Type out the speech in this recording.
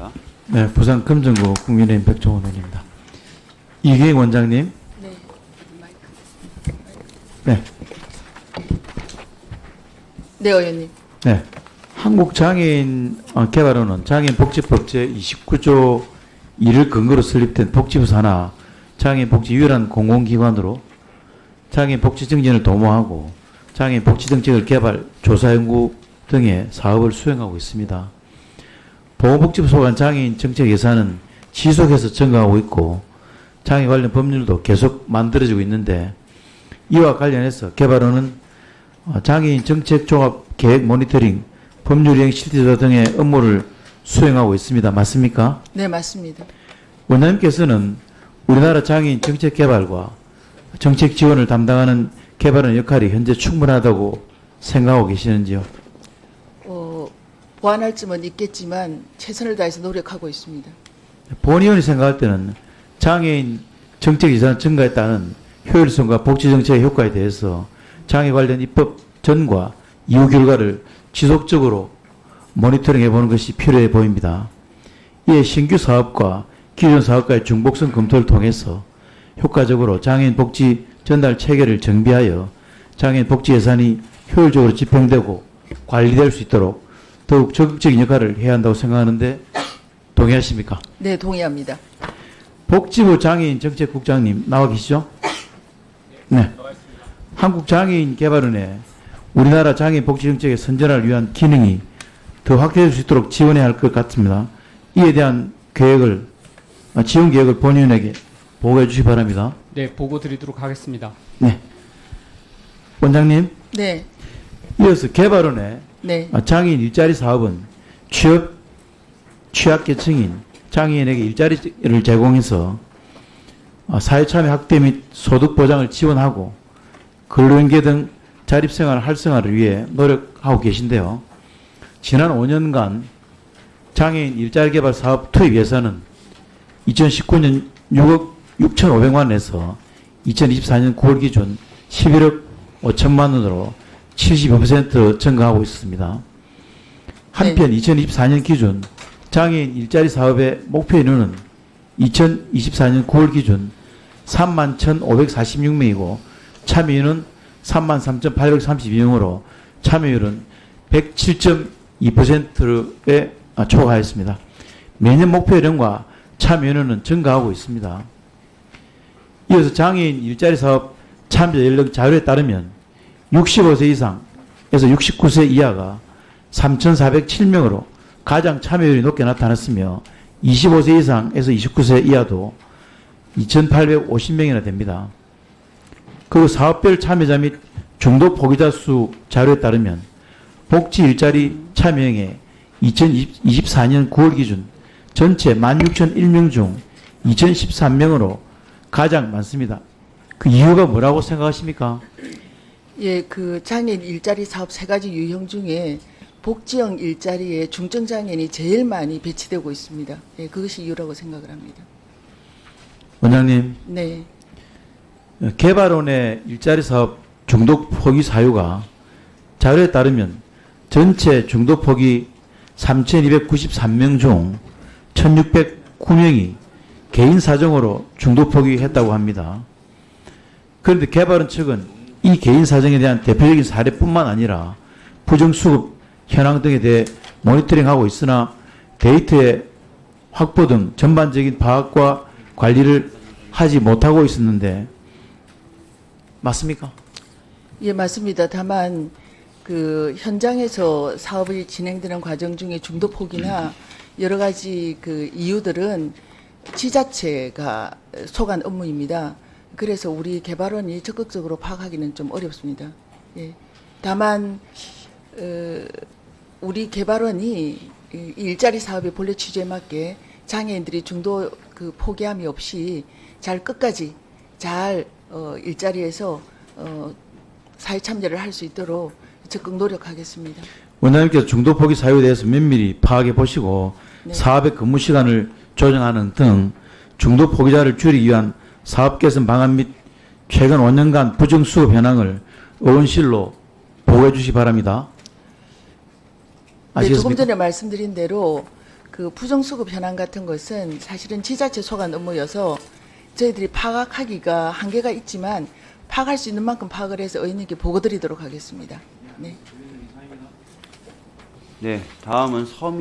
있습니다. 네, 부산 금정구 국민의힘 백종원 의원입니다. 이계인 원장님. 네. 네. 네, 의원님. 네. 한국장애인 개발원은 장애인복지법 제29조 1을 근거로 설립된 복지부 산하 장애인 복지 유일한 공공기관으로 장애인 복지 증진을 도모하고 장애인 복지 정책을 개발, 조사, 연구 등의 사업을 수행하고 있습니다. 보건복지부 소관 장애인 정책 예산은 지속해서 증가하고 있고 장애 관련 법률도 계속 만들어지고 있는데 이와 관련해서 개발원은 장애인 정책 종합 계획 모니터링, 법률 이행 실태조사 등의 업무를 수행하고 있습니다. 맞습니까? 네, 맞습니다. 원장님께서는 우리나라 장애인 정책 개발과 정책 지원을 담당하는 개발원 역할이 현재 충분하다고 생각하고 계시는지요? 보완할 점은 있겠지만 최선을 다해서 노력하고 있습니다. 본 의원이 생각할 때는 장애인 정책 예산 증가에 따른 효율성과 복지 정책의 효과에 대해서 장애 관련 입법 전과 이후 결과를 지속적으로 모니터링해 보는 것이 필요해 보입니다. 이에 신규 사업과 기존 사업과의 중복성 검토를 통해서 효과적으로 장애인 복지 전달 체계를 정비하여 장애인 복지 예산이 효율적으로 집행되고 관리될 수 있도록 더욱 적극적인 역할을 해야 한다고 생각하는데 동의하십니까? 네, 동의합니다. 복지부 장애인정책국장님 나와 계시죠? 네. 한국장애인개발원에 우리나라 장애인 복지정책의 선전을 위한 기능이 더 확대될 수 있도록 지원해야 할 것 같습니다. 이에 대한 계획을, 지원 계획을 본위원에게 보고해 주시기 바랍니다. 네, 보고 드리도록 하겠습니다. 네. 원장님, 네, 이어서 개발원의 네, 장애인 일자리 사업은 취약계층인 장애인에게 일자리를 제공해서 사회참여 확대 및 소득 보장을 지원하고 근로연계 등 자립생활 활성화를 위해 노력하고 계신데요. 지난 5년간 장애인 일자리 개발 사업 투입 예산은 2019년 6억 6,500만 원에서 2024년 9월 기준 11억 5천만 원으로 75% 증가하고 있습니다. 한편 2024년 기준 장애인 일자리 사업의 목표 인원은 2024년 9월 기준 31,546명이고 참여인은 33,832명으로 참여율은 107.2%에 초과했습니다. 매년 목표 인원과 참여 인원은 증가하고 있습니다. 이어서 장애인 일자리 사업 참여 연령 자료에 따르면 65세 이상에서 69세 이하가 3,407명으로 가장 참여율이 높게 나타났으며 25세 이상에서 29세 이하도 2,850명이나 됩니다. 그리고 사업별 참여자 및 중도 포기자 수 자료에 따르면 복지 일자리 참여형의 2024년 9월 기준 전체 16,001명 중 2,013명으로 가장 많습니다. 그 이유가 뭐라고 생각하십니까? 예, 그 장애인 일자리 사업 3가지 유형 중에 복지형 일자리에 중증 장애인이 제일 많이 배치되고 있습니다. 예, 그것이 이유라고 생각을 합니다. 원장님, 네, 개발원의 일자리 사업 중도 포기 사유가 자료에 따르면 전체 중도 포기 3,293명 중 1,609명이 개인 사정으로 중도 포기했다고 합니다. 그런데 개발원 측은 이 개인 사정에 대한 대표적인 사례뿐만 아니라 부정수급 현황 등에 대해 모니터링하고 있으나 데이터의 확보 등 전반적인 파악과 관리를 하지 못하고 있었는데 맞습니까? 예, 맞습니다. 다만 그 현장에서 사업이 진행되는 과정 중에 중도 포기나 여러 가지 그 이유들은 지자체가 소관 업무입니다. 그래서 우리 개발원이 적극적으로 파악하기는 좀 어렵습니다. 예. 다만 우리 개발원이 이 일자리 사업의 본래 취지에 맞게 장애인들이 중도 그 포기함이 없이 잘 끝까지 잘 일자리에서 사회 참여를 할 수 있도록 적극 노력하겠습니다. 원장님께서 중도 포기 사유에 대해서 면밀히 파악해 보시고 네. 사업의 근무 시간을 조정하는 등 중도 포기자를 줄이기 위한 사업 개선 방안 및 최근 5년간 부정 수급 현황을 의원실로 보고해 주시기 바랍니다. 네, 조금 아시겠습니까? 전에 말씀드린 대로 그 부정수급 현황 같은 것은 사실은 지자체 소관 업무여서 저희들이 파악하기가 한계가 있지만 파악할 수 있는 만큼 파악을 해서 의원님께 보고드리도록 하겠습니다. 네. 네, 다음은 서미